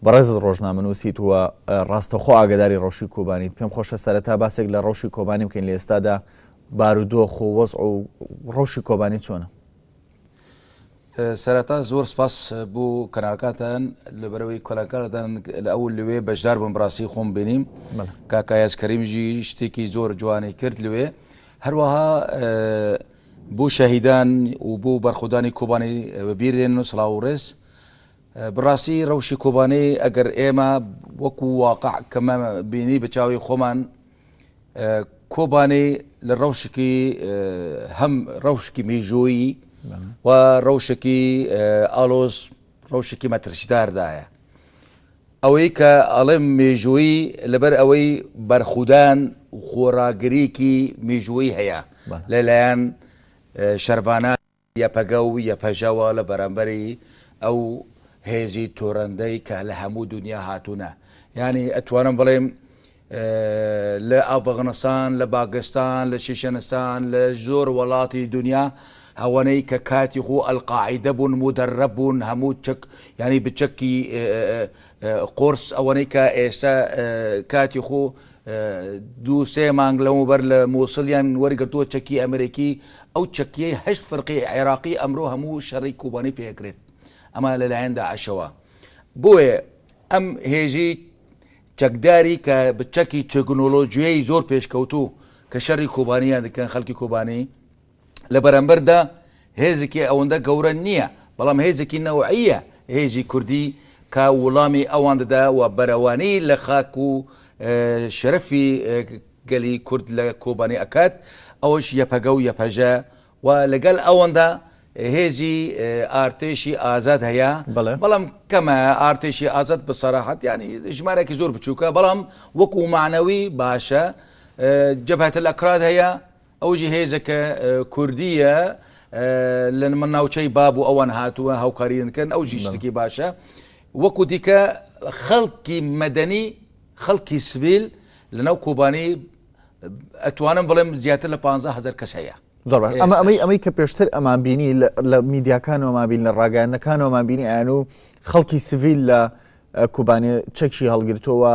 بەڕێزت ڕۆژنامە نووسیت وە ڕاستەوخۆ ئاگداری ڕەوشی کۆبانیت. پێم خۆشە سەرەتا باسێک لە ڕەوشی کۆبانی بکەین لە ئێستادا بارودۆخ و وەزع و ڕەوشی کۆبانی چۆنە؟ سەرەتا زۆر سپاس بوو کەناکاتان لەبەرەوەی کۆلاکارتان لە ئەو لەوێ بەشدار بم ڕاستی خۆم بینیم کاکایاز کەریمژی شتێکی زۆر جوانی کرد لەوێ هەروەها بۆ شەهیدان و بۆ بەرخودانی کۆبانی بەبیردێن و سڵاو و ڕێز بڕاستی ڕەوشی کۆبانەی ئەگەر ئێمە وەکو واقع کەمە بینی بە چاوی خۆمان کۆبانەی لە ڕەوشکی هەم ڕەوشکی مێژۆیی و ڕەوشکی ئالۆز ڕەوشکی مەترسیداردایە ئەوەی کە ئەڵێم مێژۆیی لەبەر ئەوەی بەرخودان خۆراگریکی مێژووی هەیە لەلایەن شەربانان یەپەگە و یەپەژەوە لە بەرامبەری ئەو هێزی تۆڕەندەی کە لە هەموو دنیا هاتوونە یعنی ئەتوانم بڵێم لە ئەفغانستان لە باکستان لە شیشەنستان لە زۆر وڵاتی دنیا هەوانەی کە کاتی خۆ ئەلقاعیدە بوون مدەرەب بوون هەموو چک ینی بچەکی قۆرس ئەوەنەی کە ئێستا کاتی خۆ دوو سێ مانگ لەمەوبەر لە مۆسڵیان وەرگرتووە چەکی ئەمریکی ئەو چەکیەی هەشت فەرقی عێراقی ئەمڕۆ هەموو شەڕی کوبانی پێکرێت ئەمە لەلایەن داعشەوە بۆیە ئەم هێژی چەکداری کە بچەکی تەکنۆلۆژیای زۆر پێشکەوتوو کە شەڕی کوبانیان دەکەن خەڵکی کوبانی لە بەرامبەردا هێزێکی ئەوەندە گەورە نییە بەڵام هێزێکی نەوعیە هێزی کوردی کە وڵامی ئەوان دەدا و بەرەوانی لە خاک و شەرەفی گەلی کورد لە کۆبانی ئەکات ئەوش یەپەگە و یەپەژە و لەگەڵ ئەوەندا هێزی ئارتێشی ئازاد هەیە بەڵام کەمە ئارتێشی ئازاد بەسەراحەت ینی ژمارەی زۆر بچووکە بەڵام وەکو معنەوی باشە جەبهەت الئەکراد هەیە ئەوجی هێزەکە کوردیە لە من ناوچەی باب و ئەوان هاتووە هاوکاریەکەن ئەو شتێکی باشە وەکو دیکە خەڵکی مەدەنی خەڵکی سڤیل لەناو کۆبانی ئەتوانم بڵێم زیاتر لە 15,000 کەس هەیە ئەمەی کە پێشتر ئەمان بینی لە میدیاکانەوەمان بین لە ڕاگەیاندەکانەوەمان بینی ئایان و خەڵکی سڤیل لە کوبانی چەکی هەڵگرتەوە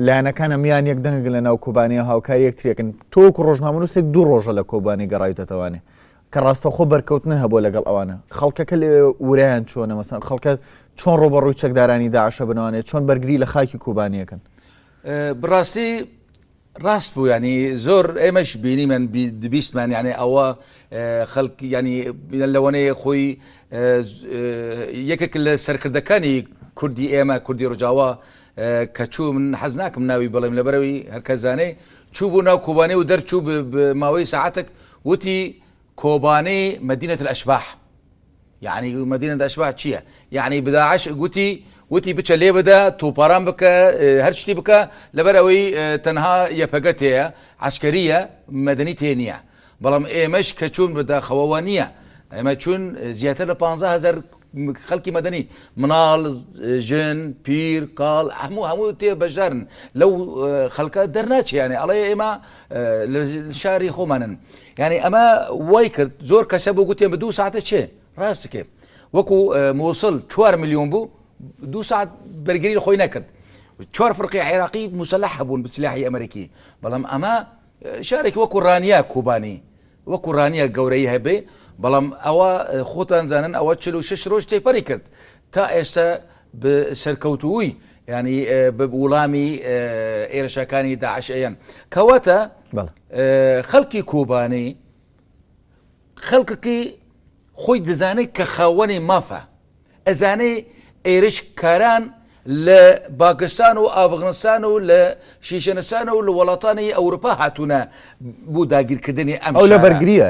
لایەنەکانە میان یەک دەنگ لە ناو کوبانی هاوکاری یەکترێکن تۆکو ڕۆژنامە نووسێک دوو ڕۆژە لە کۆبانی گەڕایتەوانێ کە ڕاستەخۆ بەرکەوتنە هەبوو لەگەڵ ئەوانە خەڵکەکە لێ ورایان چۆنە مەسەن خەڵکە چۆن ڕۆبەڕووی چەکدارانی داعشە بنوانێت چۆن بەرگری لە خاکی کوبانیەکەن بڕاستی ڕاست بوو ینی زۆر ئێمەش بینی من بیستمان یعنی ئەوە خەڵکی ینی لەوانەیە خۆی یەکێک لە سەرکردەکانی کوردی ئێمە کوردی ڕۆژاوا کە چوو من حەز ناکەم ناوی بڵێم لەبەرەوەی هەرکەس زانێ چوو بوو ناو کۆبانێ و دەرچوو بماوەی ساعتێک وتی کۆبانەی مەدینەت الئەشباح یعنی مەدینەت الئەشباح چییە یعنی بداعش وتی بچە لێ بدە تۆپاران بکە هەر شتی بکە لەبەرەوەی تەنها یەپەگەت هەیە عسکەریە مەدەنی تێ نییە بەڵام ئێمەش کە چوون بەداخەوەوە نییە ئێمە چوون زیاتر لە 15,000 خەڵکی مەدەنی مناڵ ژن پیر کاڵ هەموو تێ بەشدارن لەو خەڵکە دەرناچیانێ ئەڵێ ئێمە لە شاری خۆمانن یعنی ئەمە وای کرد زۆر کەسە بۆ گوتێن بە 2 ساعتە چێ ڕاستکێ وەکو مۆسڵ 4 ملیۆن بوو 2 ساعت بەرگری لە خۆی نەکرد 4 فەرقی عێراقی موسەلح هەبوون بسلاحی ئەمریکی بەڵام ئەمە شارێکی وەکو ڕانیا کوبانی وەکو ڕانیە گەورەی هەبێ بەڵام ئەوە خۆتان زانن ئەوە 46 ڕۆژ تێپەری کرد تا ئێستا بە سەرکەوتووی ینی بە وڵامی ئێرەشەکانی داعشەیەن کەواتە خەڵکی کوبانی خەڵکێکی خۆی دەزانێت کە خاوەنی مافە ئەزانەی ئێرش کاران لە باکستان و ئافغانستان و لە شیشەنستان و لە وڵاتانی ئەوروپا هاتوونە بوو داگیرکردنی ئەم ئەو لە بەرگریە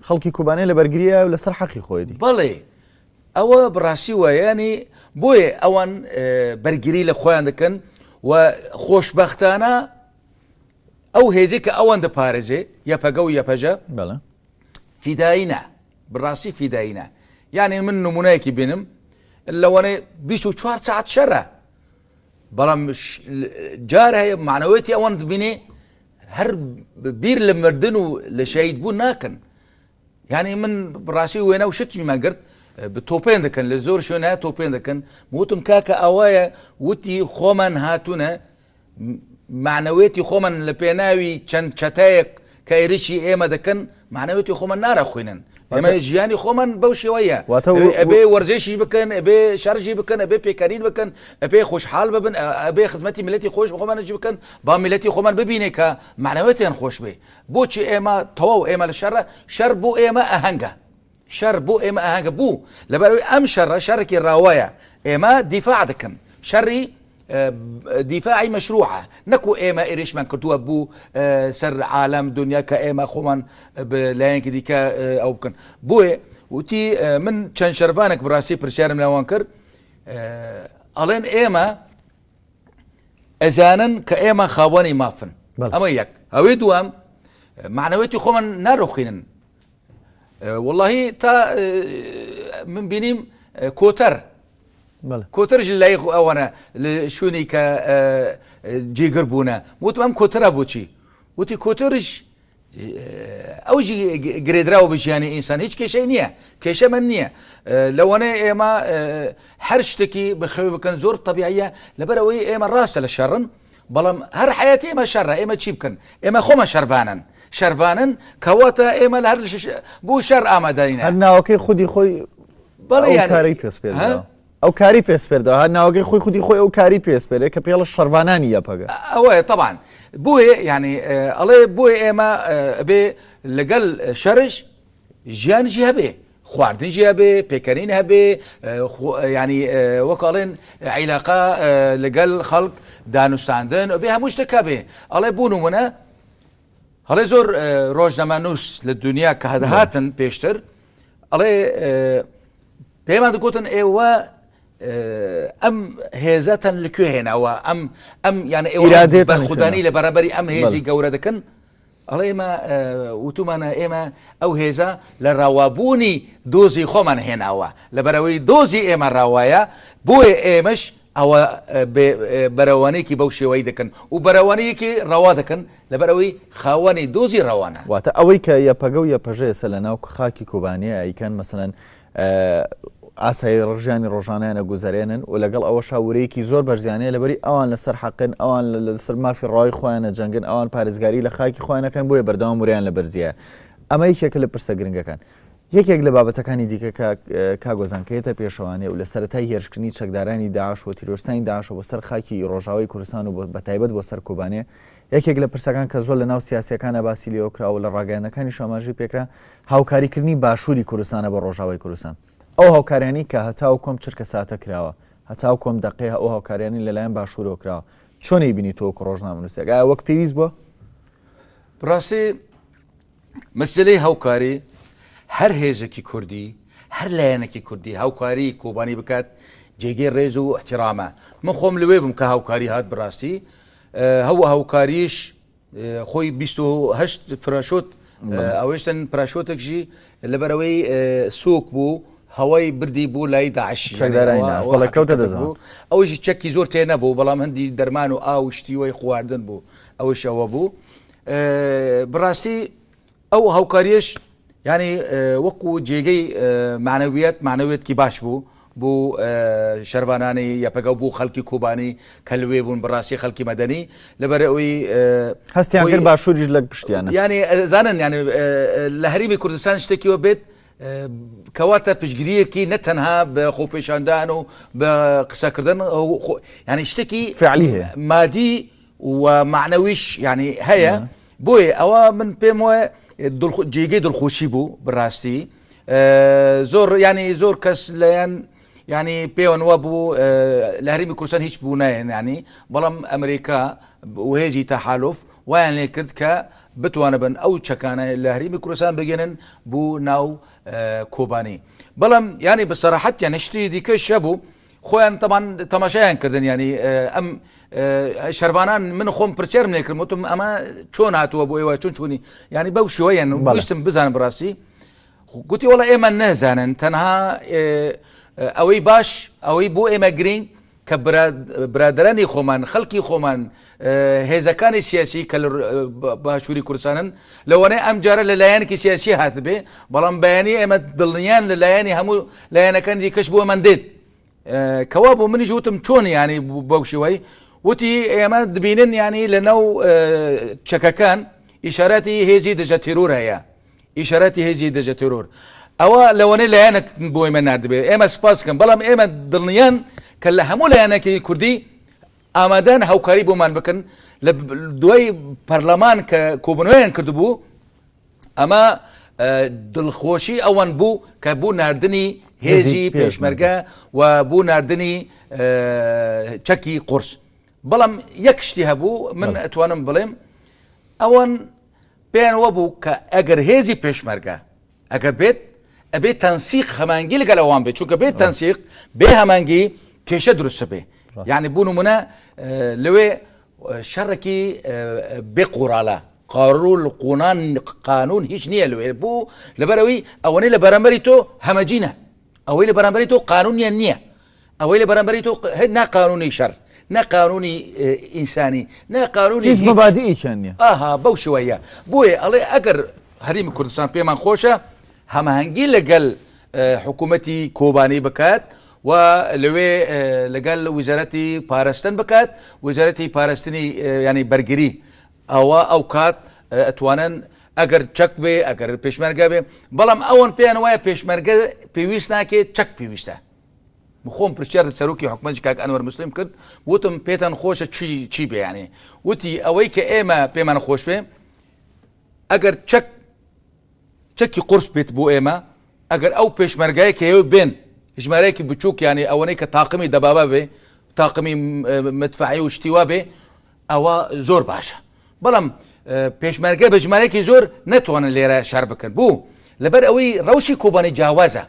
خەڵکی کوبانەی لە بەرگریە و لەسەر حەقی خۆیدی بەڵێ ئەوە بڕاستی وایانی بۆیە ئەوان بەرگری لە خۆیان دەکەن و خۆشبەختانە ئەو هێزی کە ئەوان دەپارێزێ یەپەگە و یەپەژە فیدایینە بڕاستی فیدایینە یعنی من نمونەیەکی بینم لەوانەیە 24 ساعت شەڕە بەڵام جار هەیە معنەوەیەتی ئەوان دبینێ هەر بیر لە مردن و لە شەهید بوون ناکەن یعنی من بڕاستی وێنە و شتیمان کرد بتوبين دكن لزور شونا توبين دكن موتم كاكا أوايا وتي خومن هاتونا معنويتي خومن لبيناوي چند چتايق كايرشي ايما دكن معنويتي خومن نارا خوينن اما جياني خومن بوشي ويا ابي ورزشي بكن ابي شرجي بكن ابي بيكارين بكن ابي خوشحال ببن ابي خدمتي ملتي خوش خومن جي بكن با ملتي خومن ببينك معنويتي خوش بي بوشي ايما تو ايما الشر شر بو ايما اهنجا شر بو ايما اهنجا بو لبروي ام شر شركي الراوايا ايما دفاع دكن شري دفاعي مشروعة نكو إيما إيريش من كتوا بو سر عالم دنيا كإيما خومن بلاين كديكا أو بكن بوي وتي من كان شرفانك براسي برشار من وانكر ألين إيما أزانا كإيما خواني مافن أما ياك هوي دوام معنويتي خومن ناروخينن والله تا من بينيم كوتر كوترج اللي أوانا شوني كا جيجر بونا موتمام كوتر أبوشي وتي كوترج أو جي جريدراو بجاني إنسان هيك كشيء نية كشيء من نية لو أنا إما حرشتكي بخير كان زور طبيعية لبروي إما راس للشرن بلام هر حياتي إما شر إما تشيبكن إما خوما شرفانا كواتا إما الهر بو شر آمدينا هنا أوكي خدي خوي بلا يعني كاريبيوس بيردا أو كاريبيوس بيردا هنا أوكي خدي خوي أو كاريبيوس بيردا كبيلا الشرفاناني يا بقى أوه طبعا بوي يعني الله بوي إما بي لقل شرج جيان جي هبه خواردن جي هبه بيكرين هبه يعني وقالين علاقة لقل خلق دانوستاندن بها مشتكى به الله بونو منا الله زور روجنامانوس للدنيا كهدهاتن بيشتر الله بيما تقولن ايوا ام هيزة لكوهنا وام يعني ايوا خداني لبرابري ام هيزي قوردكن الله ما وتمنا ايما او هيزة لروابوني دوزي خومن هنا لبروي دوزي ايما روايا بوي ايمش او بروانيكي بوشي ويدكن وبروانيكي روادكن لبروي خواني دوزي روانا واتا اويك يا باغو يا باجي سلنا خاكي كوبانيا اي كان مثلا ئاسایی ڕژیانی ڕۆژانەیانە گوزارێنن و لەگەڵ ئەوە شاورەیەکی زۆر بەرزیانەیە لەبەری ئەوان لەسەر حەقن ئەوان لەسەر مافی ڕای خۆیانە جەنگن ئەوان پارێزگاری لە خاکی خۆیانەکەن بۆیە بەردەوام وریان لە بەرزیە ئەمە یەکێکە لە پرسە گرنگەکان یەکێک لە بابەتەکانی دیکە کاگۆزان کە هێتە پێشەوانێ و لە سەرەتای هێرشکردنی چەکدارانی داعش و تیرۆرسانی داعش بۆ سەر خاکی ڕۆژاوای کوردستان و بەتایبەت بۆ سەر کۆبانێ یەکێک لە پرسەکان کە زۆر لە ناو سیاسیەکانە باسی لێوەکراوە لە ڕاگەیاندەکانی شاماژی پێکرا هاوکاریکردنی باشووری کوردستانە بە ڕۆژاوای کوردستان ئەو هاوکاریانی کە هەتاو کۆم چرکە ساتە کراوە هەتاو کۆم دقی ئەو هاوکاریانی لەلایەن باشوورەوە کراوە چۆنی بینی تۆ کە ڕۆژنامەنووسێک ئایا وەک پێویست بووە؟ بڕاستی مەسەلەی هاوکاری هەر هێزێکی کوردی هەر لایەنێکی کوردی هاوکاری کۆبانی بکات جێگەی ڕێز و احتیرامە من خۆم لەوێ بم کە هاوکاری هات بڕاستی هەوە هاوکاریش خۆی 28 پراشۆت ئەوەشتن پراشۆتێکژی لەبەرەوەی سووک بوو هەوای بردی بوو لای داعش ئەوەشی چەکی زۆر تێ نەبوو بەڵام هەندی دەرمان و ئاو شتیوەی خواردن بوو ئەوەش ئەوە بوو بڕاستی ئەو هاوکاریش ینی وەکو جێگەی معنەوێتکی باش بوو بۆ شەربانانی یاپەگە بوو خەڵکی کوبانی کە لەوێ بوون بەڕاستی خەڵکی مەدەنی لەبەر ئەوەی هەستیان کرد باشووریش لە پشتیانە ینی زانن ینی لە هەریمی کوردستان شتێکیوە بێت کەواتە پشتگیریەکی نەتەنها بە خۆپێشاندان و بە قسەکردن ینی شتێکی فعلی هەیە مادی و معنەویش ینی هەیە بۆیە ئەوە من پێم وایە جێگەی دڵخۆشی بوو بڕاستی زۆر ینی زۆر کەس لەیان ینی پێوەن وە بوو لە هەرمی کوردستان هیچ بوو نایەن ینی بەڵام ئەمریکا و هێزی تەحالوف وایان لێ کرد کە بتوانە بن ئەو چەکانە لە هەرمی کوردستان بگەنن بوو ناو کۆبانی بەڵام ینی بەسەراحەت یان شتی دیکەش هەبوو خۆیان تەمان تەماشایان کردن ینی ئەم شەربانان من خۆم پرسیارم لێ کردم وتم ئەمە چۆن هاتووە بۆ ئێوە چۆن چوونی ینی بەو شێوەیان ویستم بزانم بڕاستی قلت والله إما نازانا تنها أوي باش أوي بو إما جرين کە برادرانی خۆمان خەڵکی خۆمان هێزەکانی سیاسی کە باشووری کوردستانن لەوانەیە ئەم جارە لە لایەنێکی سیاسی هات بێ بەڵام بەیانی ئێمە دڵنیان لە لایەنی هەموو لایەنەکانی دیکەش بۆ من دێت کەوا بۆ منیش وتم چۆن ینی بەو شێوەی وتی ئێمە دبینن ینی لەناو چەکەکان ئیشاراتی هێزی دەژە تیرۆر هەیە ئیشاراتی هێزی دەژە تیرۆر ئەوە لەوانەیە لایەنێک بۆ ئێمە نردبێت ئێمە سپاس بکەن بەڵام ئێمە دڵنیان کە لە هەموو لایەنێکی کوردی ئامادەن هاوکاری بۆمان بکەن لە دوای پەرلەمان کە کۆبنەوەیان کردبوو ئەمە دڵخۆشی ئەوان بوو کە بوو نردنی هێزی پێشمەرگە و بوو نردنی چەکی قورس بەڵام یەک شتی هەبوو من ئەتوانم بڵێم ئەوان پێیان وە بوو کە ئەگەر هێزی پێشمەرگە ئەگەر بێت ئەبێت تەنسیق هەمانگی لەگەڵ ئەوان بێت چونکە بێت تەنسیق بێ هەمانگی کێشە دروستە بێ یعنی بوو نمونە لەوێ شەڕێکی بێ قوڕاڵە قانون هیچ نییە لەوێ بوو لەبەرەوەی ئەوەنەی لە بەرامبەری تۆ هەمەجینە ئەوەی لە بەرامبەری تۆ قانونیان نییە ئەوەی لە بەرامبەری تۆ نا قانونی شەڕ نا قانونی ئینسانی نا قانونی هیچ مەبادئیشان نییە ئاها بەو شوەیە بۆیە ئەڵێ ئەگەر هەرێمی کوردستان پێمان خۆشە هەماهەنگی لەگەڵ حکوومەتی کۆبانی بکات و لەوێ لەگەڵ ویزارەتی پاراستن بکات ویزارەتی پاراستنی ینی بەرگری ئەوە ئەو کات ئەتوانن ئەگەر چەک بێ ئەگەر پێشمەرگە بێ بەڵام ئەوەن پێیان وایە پێشمەرگە پێویست ناکێت چەک پێویستە بخۆم پرسیار سەرۆکی حکومەتی کاک ئەنوەر مسلم کرد وتم پێتان خۆشە چی بێیانێ وتی ئەوەی کە ئێمە پێمان خۆش بێ ئەگەر چەکی قورس بێت بۆ ئێمە ئەگەر ئەو پێشمەرگایە کە ئێوە بێن ژمارەیەکی بچووک ینی ئەوەنەی کە تاقمی دەبابە بێ تاقمی مدفعی و شتیوا بێ ئەوە زۆر باشە بەڵام پێشمەرگە بە ژمارەیەکی زۆر نەتوانن لێرە شار بکەن بوو لەبەر ئەوەی ڕەوشی کۆبانی جیاوازە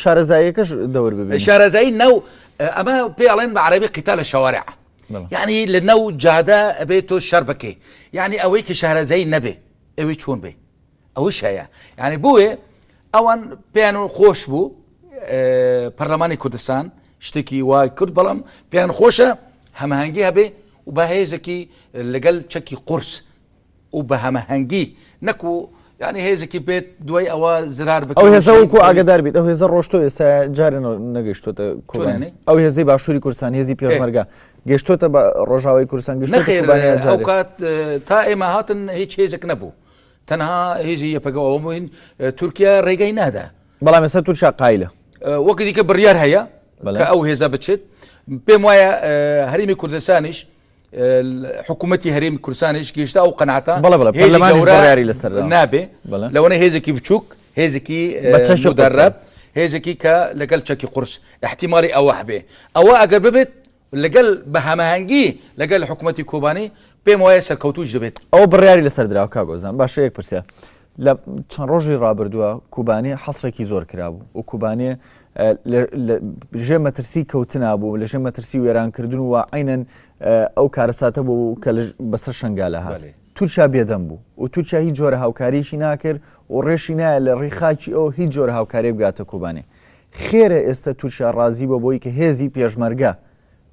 شارەزاییەکەش دەور ببێت شارەزایی ناو ئەمە پێڵێن بە عەرەبی قیتال الشوارع یعنی لە ناو جادە ئەبێت تۆ شەر بکەی یعنی ئەوەی کە شارەزایی نەبێ ئەوەی چۆن بێ ئەوش هەیە یعنی بۆیە ئەوان پێیان خۆش بوو پەرلەمانی کوردستان شتێکی وای کرد بەڵام پێیان خۆشە هەماهەنگی هەبێ و بە هێزێکی لەگەڵ چەکی قورس و بە هەماهەنگی نەکو ینی هێزێکی بێت دوای ئەوە زرار بکە ئەو هێزە وەکو ئاگدار بیت ئەو هێزە ڕۆشتۆ ئێستا جارێ نەگەیشتۆتە کۆبانی ئەو هێزەی باشووری کوردستان هێزی پێشمەرگە گەشتۆتە بە ڕۆژاوای کوردستان نەخێر ئەو کات تا ئێمە هاتن هیچ هێزێک نەبوو تەنها هێزی یەپەگەوە بووین تورکیا ڕێگەی نادا بەڵام ئێستا تورکیا قایلە وەکی دیکە بڕیار هەیە کە ئەو هێزە بچێت پێم وایە هەرێمی کوردستانیش حکوومەتی هەرێمی کوردستانیش گەیشتە ئەو قەنعاتە نابێ لەوەنە هێزێکی بچووک هێزێکی مدەرەب هێزێکی کە لەگەڵ چەکی قورس احتیمالی ئەوە هەبێ ئەوە ئەگەر ببێت لەگەڵ بە هەماهەنگی لەگەڵ حکوومەتی کۆبانی پێم وایە سەرکەوتوش دەبێت ئەو بڕیاری لەسەر دراوە کاگۆزان باشە یەک پرسیار لە چەند ڕۆژی ڕابردووە کوبانی حەسرێکی زۆر کرابوو و کوبانی ژێ مەترسی کەوتنا بوو لە ژێ مەترسی وێرانکردن و عینەن ئەو کارەساتە بوو کە بەسەر شنگالە هات تورکیا بێدەم بوو و تورکیا هیچ جۆرە هاوکاریشی ناکرد و ڕێشی نایە لە ڕێخاکی ئەو هیچ جۆرە هاوکاری بگاتە کوبانی خێرە ئێستا تورکیا ڕازی بە بۆی کە هێزی پێشمەرگە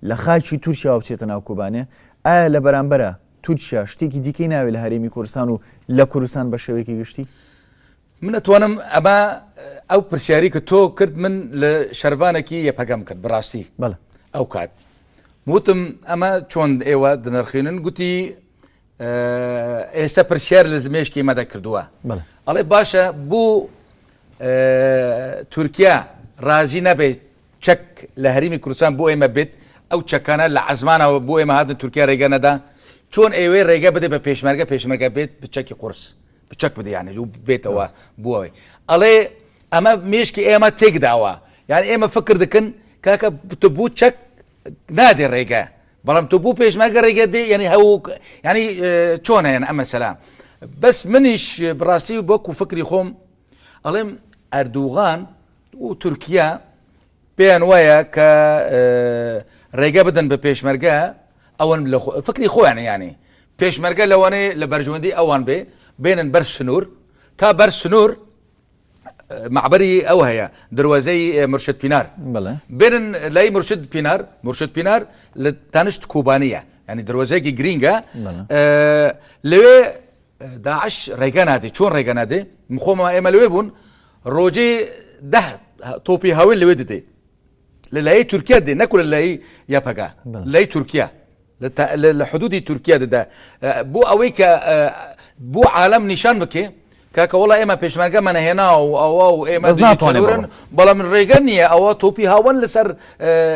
لە خاکی تورکیا بچێتە ناو کوبانێ ئایا لە بەرامبەرە تورکیا شتێکی دیکەی ناوێت لە هەرێمی کوردستان و لە کوردستان بە شێوەیەکی گشتی من ئەتوانم ئەمە ئەو پرسیاری کە تۆ کرد من لە شەروانێکی یەپەگەم کرد بڕاستی ئەو کات وتم ئەمە چۆن ئێوە دەنرخێنن گوتی ئێستا پرسیار لە مێشکی مەدە کردووە ئەڵێ باشە بوو تورکیا رازی نەبێت چەک لە هەرێمی کوردستان بۆ ئێمە بێت ئەو چەکانە لە عەزمانەوە بۆ ئێمە هاتن تورکیا ڕێگە نەدا چۆن ئێوەی ڕێگە بدە بە پێشمەرگە بێت بچەکی قورس بچەک بدەیانە و بێتەوە بووەوەی ئەڵێ ئەمە مێشکی ئێمە تێکداوە یعنی ئێمە فکر دەکەن کاکە تۆ بوو چەک نادێ ڕێگە بەڵام تۆ بوو پێشمەرگە ڕێگە دێ ینی هەوو ینی چۆنەیەن ئەمە سەلا بەس منیش بڕاستی بۆکو فکری خۆم ئەڵێم ئەردوغان و تورکیا پێیان وایە کە ڕێگە بدەن بە پێشمەرگە ئەوەن فکری خۆیان ینی پێشمەرگە لەوانەیە لە بەرژەوەندی ئەوان بێنن بەر سنوور تا بەر سنوور معبري او هي دروازي مرشد بينار بله بين لاي مرشد بينار لتانشت كوبانيه يعني دروازي جرينجا لوي داعش ريغانادي شون ريغانادي مخوما اما لويبون روجي ده توبي هاويل لويدتي للاي تركيا دي ناكل اللي يابغا لاي تركيا لحدود تركيا ده بو اويك بو عالم نشان بكي كاكا والله اما بيشمركا من هنا او اما دجورن بلا من ريغانيا او توبي هاون لسر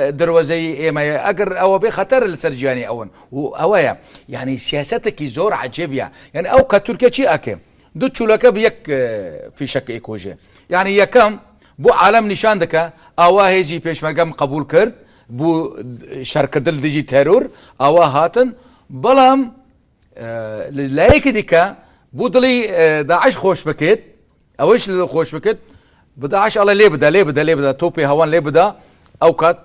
دروازي اما اگر او بخطر لسر جاني اون هوايا يعني سياستك زور عجيب يعني او كتركيا شي اكي دو تشولكا بيك في شك ايكوجي يعني يا كم بو عالم نشان دكا او هيجي بيشمركا قبول كرد بو شركه دل ديجي تيرور او هاتن بلام لايك ديكا بودلي داعش خوش بكيت اوش خوش بكيت بداعش الله ليه بدا توبي هوان ليه بدا اوقات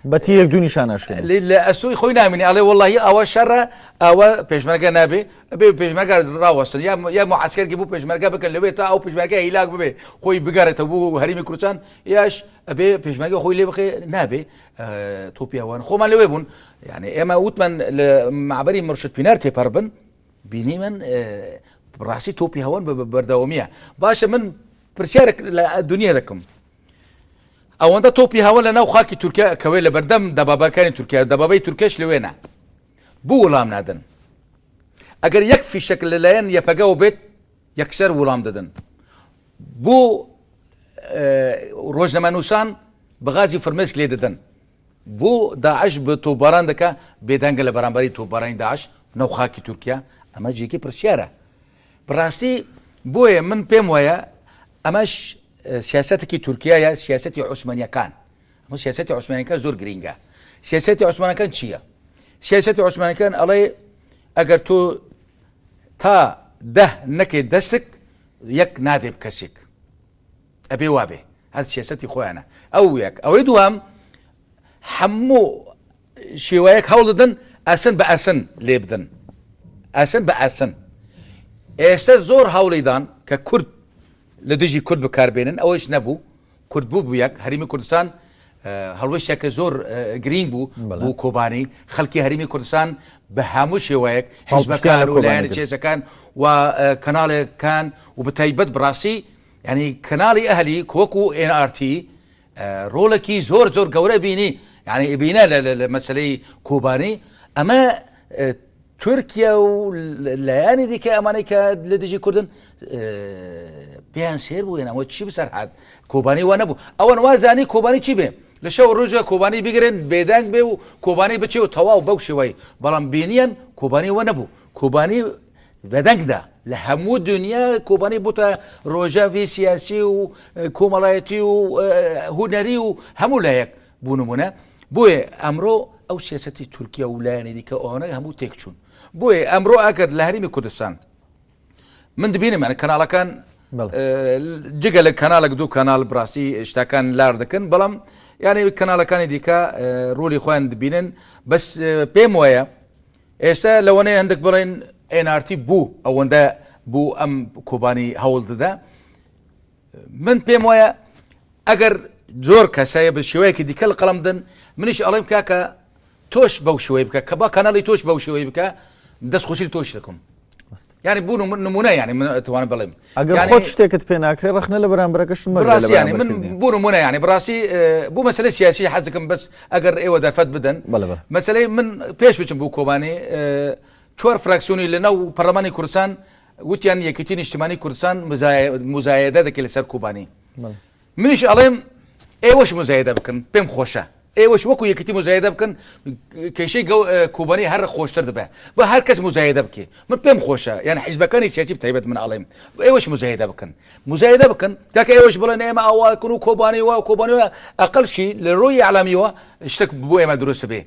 بتيك دوني شاناش لا اسوي خوينا مني عليه والله او شر او بيشمركا نبي بيشمركا راوس يا معسكر جيبو بيشمركا بك اللي بيتا او بيشمركا هيلاك بي خوي بقاره ابو هريمي كروتان ياش ابي بيشمركا خوي لي بخي نبي توبي هوان خو ما لويبون يعني اما اوتمن معبري مرشد بينارتي باربن بيني من براسي توبي هون بردوميه باشا من برسيارك الدنيا لكم او انت توبي هون لنا وخاكي تركيا كويله بردم دبابا كان تركيا دبابي تركيش لوينا بو ولام نادن اگر يكفي شكل لين يبقاو بيت يكسر ولام ددن بو روزنامانوسان بغازي فرمس لي ددن بو داعش بتوبران دكا بيدنگل برانبري توبران داعش نو خاكي تركيا اما جيكي برسيارة براسي بويا من بيم ويا اماش سياستك تركيا يا سياستي عثمانية كان مو سياستي عثمانية كان زور جرينجا سياستي عثمانية كان شيا سياستي عثمانية كان علي اگر تو تا ده نكي دسك يك نادي بكسك ابي وابي هذا سياستي خويا انا او يك اولدوهم حمو شيوايك هولدن اسن باسن ليبدن اسن باسن استر زور هوليدان ككرد لديجي كرد بكاربينن اوش نبو كرد بو بياك هريمي كردستان هلوش ياك زور جرين بو كوباني خلقي هريمي كردستان بهامو شيوايك حزب كان ولا تشيزا كان وكنال كان وبتايبت براسي يعني كنالي اهلي كوكو ان ار تي رولكي زور قوره بيني يعني بينا لمسألة كوباني اما تركيا واللياني دي كأمانيكا لديجي كردن بيان سير بو ينا وشي بسر حد كوباني ونبو اول وازاني كوباني چي بي لشو رجع كوباني بيگرن بيدانگ بي كوباني بچي وتواو بو شوي بلان بينيان كوباني ونبو كوباني بدنگ ده لهمو دنيا كوباني بوتا روجا في سياسي وكومالايتي وهنري وهمو لايك بونمونا بوي امرو او سياستي تركيا ولاني ديك اونا همو تيكشون بوي امرو اگر لهريمي كردستان من دبيني من كانال كان جيجل كانال دو كانال براسي اشتاكان لاردكن بلام يعني كانال كان ديكا رولي خوان دبينن بس بيمويا اسا لو انا عندك برين ان ار تي بو او اندا بو ام كوباني هولد ده من بيمويا اگر زور كسايا بالشويه كي ديك القلم دن منيش عليم كاكا توش بو شويه بكا كبا كانالي توش بو شويه بكا دس خوشي توش لكم يعني بونو نمونه يعني من توان بلم يعني خوش تيكت بيناكري رخنا لبران بركش براسي يعني من بونو منى يعني براسي بو مساله سياسيه حزكم بس اگر ايوا دافت بدن مساله من بيش بيش بو كوباني چوار فراكسيوني لنو برلماني كردستان وتيان يكتين اجتماعي كردستان مزايده دك لسر كوباني منيش عليم ايوش مزايده بكن بهم خوشه ايوش وكو يكتي مزايده بكن كشي كوباني هر خوشتر دبه هر كس مزايده بكي من بهم خوشه يعني حزبكاني سياسي بتايبت من عليم ايوش مزايده بكن كاك ايوش بلا نيما او كنو كوباني وكوباني اقل شيء للرؤيه اعلاميه اشتك بوي ما دروس به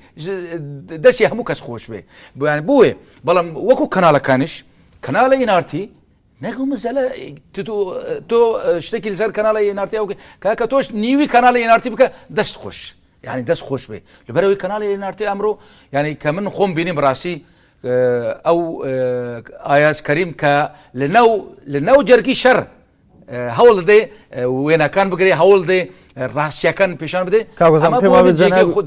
دس يهمو كس خوش به يعني بوي بلا وكو كنال كانش كنال ينارتي نگو مثلا تو اشتكي لسر كنال ينارتي او كاك توش نيوي كنال ينارتي بك دست خوش يعني دست خوش به لبروي كنال ينارتي امرو يعني كمن خوم بيني براسي او اياس كريم ك لنو جركي شر هەوڵ دەدەی وێنەکان بگری هەوڵ دەی ڕاستیەکان پیشان بدەی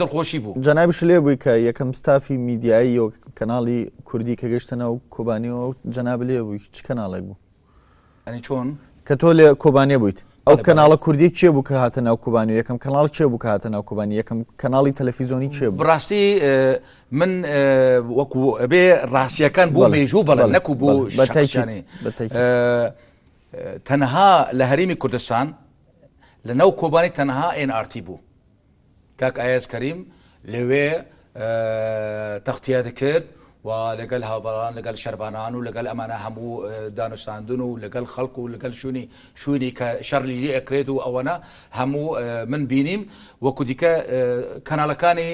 دڵخۆشی بوو جەنابیش لێ بووی کە یەکەم ستافی میدیایی و کەناڵی کوردی کە گەشتنە و کۆبانیەوە جەناب لێ بووی چ کەناڵێک بوو ئەنی چۆن کە تۆ لێ کۆبانیە بوویت ئەو کەناڵە کوردی چێ بوو کە هاتە ناو کۆبانی یەکەم کەناڵ چێ بوو کە هاتە ناو کۆبانی یەکەم کەناڵی تەلەڤیزیۆنی چێ بوو بڕاستی من وەکو بێ ڕاستیەکان بۆ مێژوو بەڵێن نەکو بۆ شخصیانێ تەنها لە هەرێمی کوردستان لە ناو کۆبانی تەنها NRT بوو کاک ئایاز کەریم لەوێ تەختیا دەکرد و لەگەڵ هاوبەڕان لەگەڵ شەربانان و لەگەڵ ئەمانە هەموو دانوستاندن و لەگەڵ خەڵک و لەگەڵ شوێنی کە شەڕلی ئەکرێت و ئەوەنە هەموو من بینیم وەکو دیکە کەناڵەکانی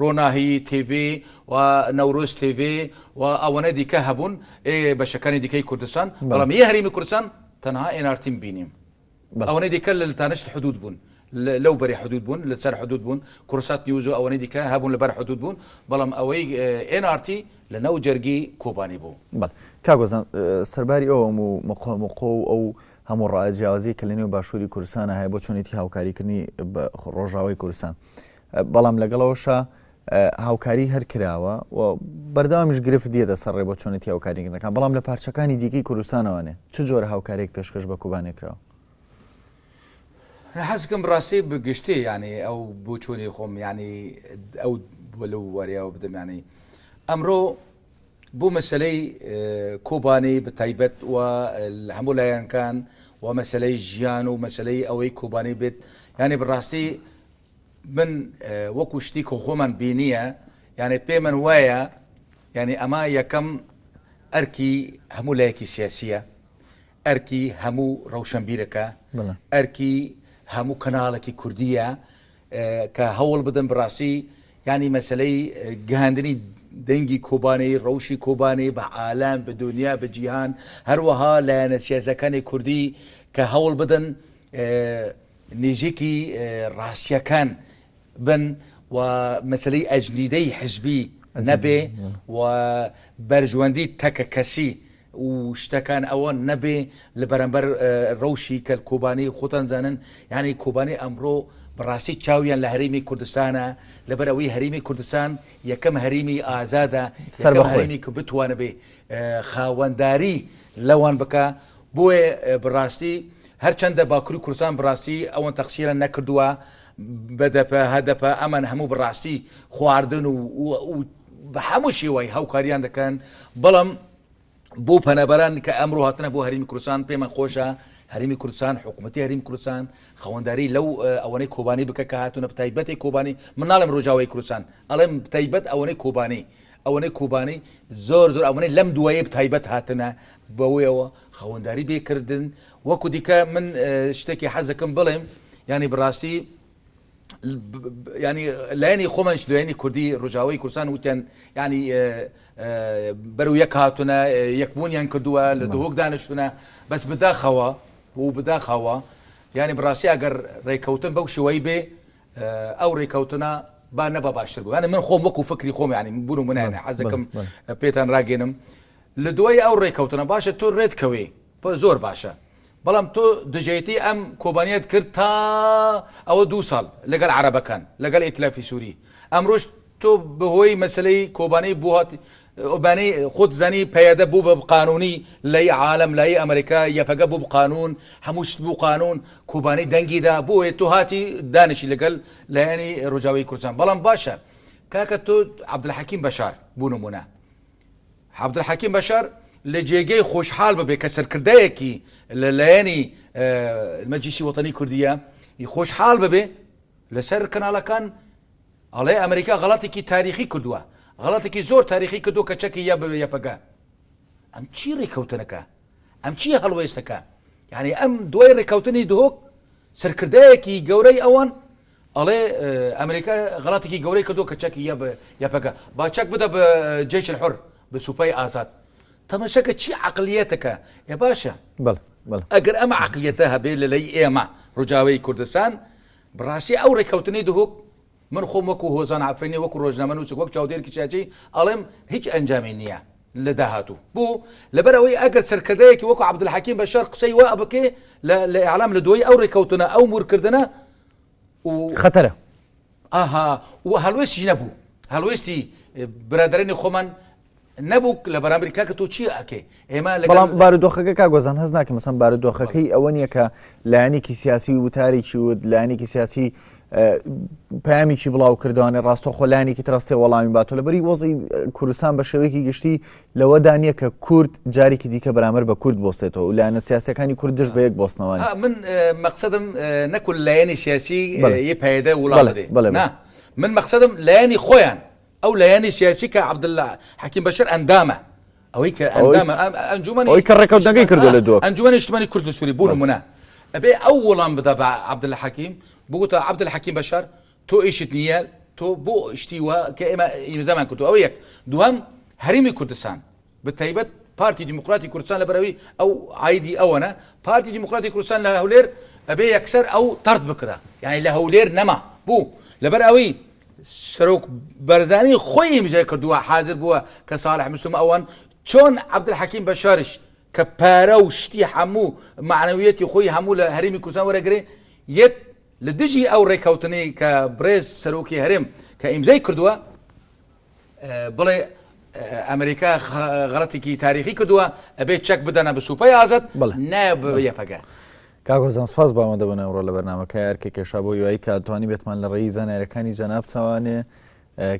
ڕۆناهی TV و نەورۆز TV و ئەوەنە دیکە هەبوون بەشەکانی دیکەی کوردستان بەڵام یە هەرێمی کوردستان تەنها NRT بینیم ئەوەنەی دیکە لە تانشت حدود بوون لەو بەری حدود بوون لەسەر حدود بوون کورسات نیوز و ئەوەنەی دیکە هەبوون لەبەر حدود بوون بەڵام ئەوەی NRT لە ناو جەرگی کۆبانی بوو کاگۆزان سەرباری ئەوم و مقۆ ئەو هەموو ڕائجیاوازی کە لە نێو باشووری کوردستان هەیە بۆ چۆنێتی هاوکاریکردنی بە ڕۆژاوای کوردستان بەڵام لەگەڵەوەشە هاوکاری هەر کراوە و بەردەوامیش گرفت دیێتە سەر ڕێ بۆ چۆنێتی هاوکاریکردنەکان بەڵام لە پارچەکانی دیکەی کوردستانەوەنێ چ جۆرە هاوکارێک پێشکەش بە کوبانێکراوە حەزکم ڕاستی بگشتێ یعنی ئەو بۆ چۆنی خۆم ینی ئەو لەو وەریاوە بدەم ینی ئەمڕۆ بۆ مەسلەی کۆبانەی بە تایبەت و هەموو لایەنەکان و مەسلەی ژیان و مەسلەی ئەوەی کۆبانەی بێت ینی بڕاستی من وەکو شتی کە خۆمان بینیە یعنی پێمن وایە یعنی ئەمە یەکەم ئەرکی هەموو لایەکی سیاسیە ئەرکی هەموو ڕەوشنبیرەکە ئەرکی هەموو کەناڵێکی کوردیە کە هەوڵ بدەن بڕاستی ینی مەسلەی گەهاندنی دەنگی کۆبانەی ڕەوشی کۆبانەی بە عالەم بە دنیا بە جیهان هەروەها لایەنە سیاسەکانی کوردی کە هەوڵ بدەن نێژێکی ڕاستیەکان بن و مەسلەی ئەجنیدەی حزبی نەبێ و بەرژوەندی تەکە کەسی و شتەکان ئەوە نەبێ لە بەرامبەر ڕەوشی کە کۆبانەی خۆتان زانن یعنی کۆبانەی ئەمڕۆ بەڕاستی چاویان لە هەرێمی کوردستانە لەبەر ئەوەی هەرێمی کوردستان یەکەم هەرێمی ئازادە یەکەم هەرێمی کە بتوانە بێ خاوەنداری لەوان بکە بۆیە بڕاستی هەرچەندە باکووری کوردستان بڕاستی ئەوەن تەقسیرە نەکردووە بەدەپە هەدەپە ئەمان هەموو بڕاستی خواردن و بە هەموو شێوەی هاوکاریان دەکەن بەڵام بۆ پەنەبەران کە ئەمڕۆ هاتنە بۆ هەرێمی کوردستان پێمان خۆشە هەرێمی کوردستان حکوومەتی هەرێمی کوردستان خەوەنداری لەو ئەوەنەی کۆبانی بکە کە هاتوونە تایبەتی کۆبانی من ناڵێم ڕۆژاوای کوردستان ئەڵێم تایبەت ئەوەنەی کۆبانی زۆر ئەوەنەی لەم دوایە تایبەت هاتنە بەوەیەوە خەوەنداری بێکردن وەکو دیکە من شتێکی حەزەکەم بڵێم ینی بڕاستی ینی لایەنی خۆمانش لایەنی کوردی ڕۆژاوای کوردستان وتیان ینی بەرەو یەک هاتوونە یەکبوونیان کردووە لە دهۆک دانیشتونە بەس بداخەوە ینی بڕاستی ئەگەر ڕێکەوتن بەو شێوەی بێ ئەو ڕێکەوتنە با نەبە باشتر بوو ینی من خۆم وەکو فکری خۆم ینی بوون و منایە حەزەکەم پێتان ڕاگەێنم لە دوای ئەو ڕێکەوتنە باشە تۆ ڕێتکەوێ زۆر باشە بەڵام تۆ دژێتی ئەم کۆبانیت کرد تا ئەوە 2 ساڵ لەگەڵ عەرەبەکان لەگەڵ ئیتلافی سووری ئەمڕۆژ تۆ بەهۆی مەسلەی کۆبانەی بوو هاتی ئۆبانەی خۆت زانی پەیادە بوو بە قانونی لای عالم لای ئەمریکا یەپەگە بوو قانون هەموو شت بوو قانون کۆبانەی دەنگیدا بۆیە تۆ هاتی دانیشی لەگەڵ لایەنی ڕۆژاوای کوردستان بەڵام باشە کاکە تۆ عەبدولحەکیم بەشار بوو نمونە عەبدولحەکیم بەشار لە جێگەی خۆشحاڵ ببێ کە سەرکردەیەکی لە لایەنی مەجلیسی وەتانی کوردیە خۆشحاڵ ببێ لەسەر کەناڵەکان ئەڵێ ئەمریکا غەڵاتێکی تاریخی کردووە غەڵاتێکی زۆر تاریخی کردو کە چەکی یا بە یەپەگە ئەم چی ڕێکەوتنەکە ئەم چی هەڵوێستەکە یعنی ئەم دوای ڕێکەوتنی دهۆک سەرکردەیەکی گەورەی ئەوان ئەڵێ ئەمریکا غەڵاتێکی گەورەی کردو کە چەکی یا بە یەپەگە با چەک بدە بە جێش الحر بە سوپای ئازاد تەماشەکە چی عەقلیەتەکە ێ باشە ئەگەر ئەمە عەقلیەتە هەبێ لەلای ئێمە ڕۆژاوای کوردستان بڕاستی ئەو ڕێکەوتنی دهۆک من خۆم وەکو هۆزان عەفرینی وەکو ڕۆژنامەنووسک وەک چاودێرکی چاچی ئەڵێم هیچ ئەنجامی نییە لە داهاتوو بوو لەبەرەوەی ئەگەر سەرکردەیەکی وەکو عەبدولحەکیم بەشار قسەی وا بکێ لە ئیعلام لە دوای ئەو ڕێکەوتنە ئەو مورکردنە خەتەرە و هەڵوێستی نەبوو هەڵوێستی برادرانی خۆمان نەبوو لە بەرامبەری کاکە تۆ چی ئەکەی ئێمە بەڵام بارودۆخەکە کاگۆزان هەز ناکەم مەسەن بارودۆخەکەی ئەوە نییە کە لایەنێکی سیاسی وتارێکی و لایەنێکی سیاسی پامیکی بڵاو کردوانێ ڕاستۆخۆ لایەنێکی ڕاستی وەڵامی باتۆ لەبەری وەزی کوردستان بە شێوەیەکی گشتی لەوەدا نییە کە کورد جارێکی دیکە بەرامبەر بە کورد بۆستێتەوە و لایەنە سیاسەکانی کورد دژ بە یەک بۆستنەوەی من مەقسەدم نەکورد لایەنی سیاسی یە پەیدە وڵات دێ من مەقسەدم لایەنی خۆیان ئەو لایەنی سیاسی کە عەبدولحەکیم بەشار ئەندامە ئەوەی کە ئەندامە ئەنجومەنی کە ڕێکەوتنەکەی کردو لە دووە ئەنجومەنی نیشتمانی کورد و سووری بوون نمونە ئەبێ ئەو وەڵام بدە بە عەبدولحەکیم بگوتە عەبدولحەکیم بەشار تۆ ئیشت نییە تۆ بۆ شتی وە کە ئێمە ئیمزامان کردو ئەوە یەک دووەم هەرێمی کوردستان بەتایبەت پارتی دیموکراتی کوردستان لەبەرەوەی ئەو عایدی ئەوەنە پارتی دیموکراتی کوردستان لە هەولێر ئەبێ یەکسەر ئەو تەرد بکرا یعنی لە هەولێر نەما بوو لەبەر ئەوەی سەرۆک بەرزانی خۆی ئیمزای کردووە حاضر بووە کە ساڵح مستوفا ئەوان چۆن عەبدولحەکیم بەشارش کە پارە و شتی هەموو معنەویەتی خۆی هەموو لە هەرێمی کوردستان وەرەگرێ یەک لە دژی ئەو ڕێکەوتنەی کە برێز سەرۆکی هەرێم کە ئیمزای کردووە بڵێ ئەمریکا غەڵەتێکی تاریخی کردووە ئەبێ چەک بدەنە بە سوپای ئازاد نایە بە یەپەگە کاگۆزان سپاس بە ئەوەندە بوون ئەمڕۆ لە بەرنامەکە یارکە کێشا بۆ یوایی کە ئەتوانی بێتمان لە ڕێی زانایەکانی جەناب توانێ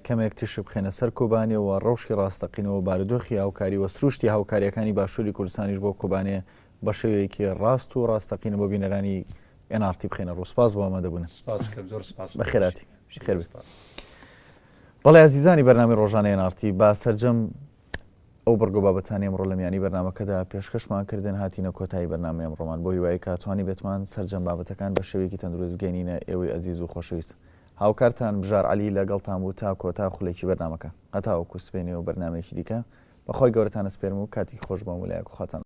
کەمێک تیش بخێنە سەر کۆبانێەوە ڕەوشی ڕاستەقینەوە بارودۆخی هاوکاری وە سروشتی هاوکاریەکانی باشووری کوردستانیش بۆ کۆبانێ بە شێوەیەکی ڕاست و ڕاستەقینە بۆ بینەرانی NRT بخێنە ڕوو سپاس بۆ ئەمە دەبوون بە خێراتی خێر بێت بەڵێ عزیزانی بەرنامەی ڕۆژانەی NRT با سەرجەم ئەو بەرگۆ بابەتانی ئەمڕۆ لە میانی بەرنامەکەدا پێشکەشمان کردن هاتینە کۆتایی بەرنامەی ئەمڕۆمان بۆ هیوایی کە توانی بێتمان سەرجەم بابەتەکان بە شێوەیەکی تەندروست بگەینینە ئێوەی ئەزیز و خۆشەویست هاوکارتان بژار عەلی لەگەڵتان بوو تا کۆتا خولێکی بەرنامەکە هەتا وەکو سبەینێ و بەرنامەیەکی دیکە بەخۆی گەورەتان ئەسپێرم و کاتی خۆش بۆ مولایەک و خاتان